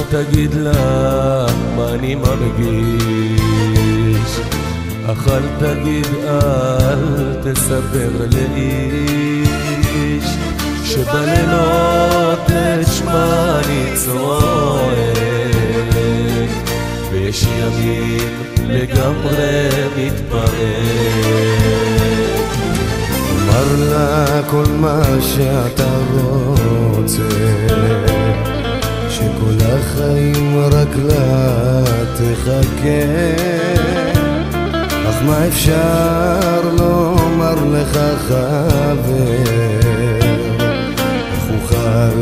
תגיד לה מה אני מרגיש, אך אל תגיד, אל תספר לאיש, שבלילות את שמה אני צועק, ויש ימים לגמרי מתפרק. אמר לה כל מה שאתה רוצה, שכל החיים רק לה תחכה, אך מה אפשר לומר לך חבר, איך אוכל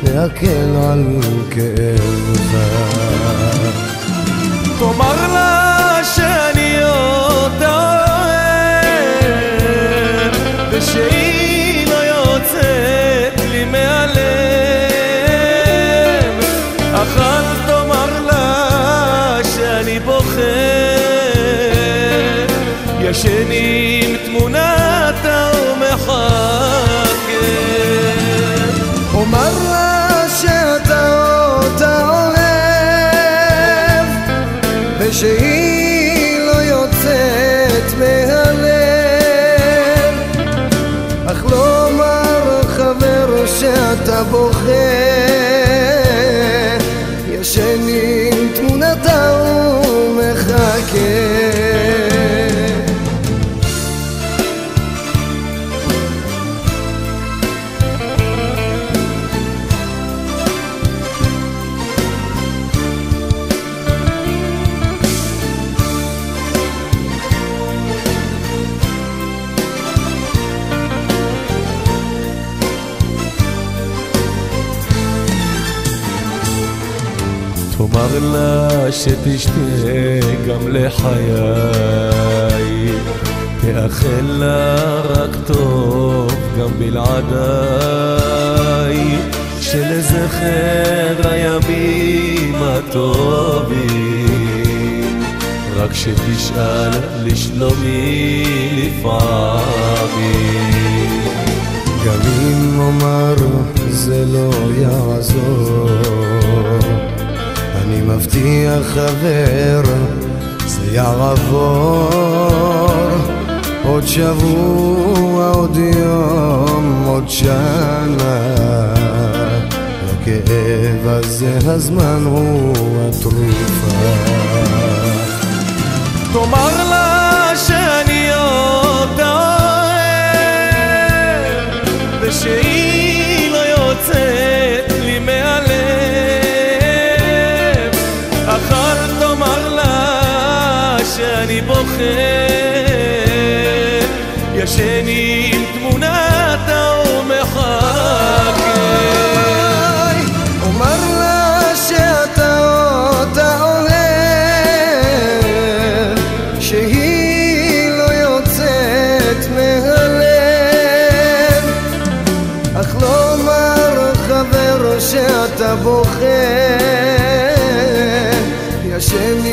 להקל על כאבך. תאמר לה שאני אותה אוהב, ושהיא לא יוצאת לי מהלב, אך אל תאמר לה שאני בוכה, ישן עם תמונתה ומחכה. אומר לה שאתה אותה אוהב, ושהיא לא יוצאת מהלב, אך לא אומר חבר שאתה בוכה, ישן עם תמונתה ומחכה. תאמר לה שתשתה גם לחיי, תאחל לה רק טוב גם בלעדיי, שלזכר הימים הטובים רק שתשאל לשלומי לפעמים. גם אם אומר זה לא יעזור, אני מבטיח חבר זה יעבור, עוד שבוע, עוד יום, עוד שנה, הכאב הזה הזמן הוא התרופה. תאמר לה שאני אותה אוהב, ושהיא לא יוצאת לי מהלב, אך אל תאמר לה שאני בוכה, ישן עם תמונתה ומחכה. אומר לה שאתה אותה אוהב, שהיא לא יוצאת מהלב, אך לא אומר חבר שאתה בוכה, ישן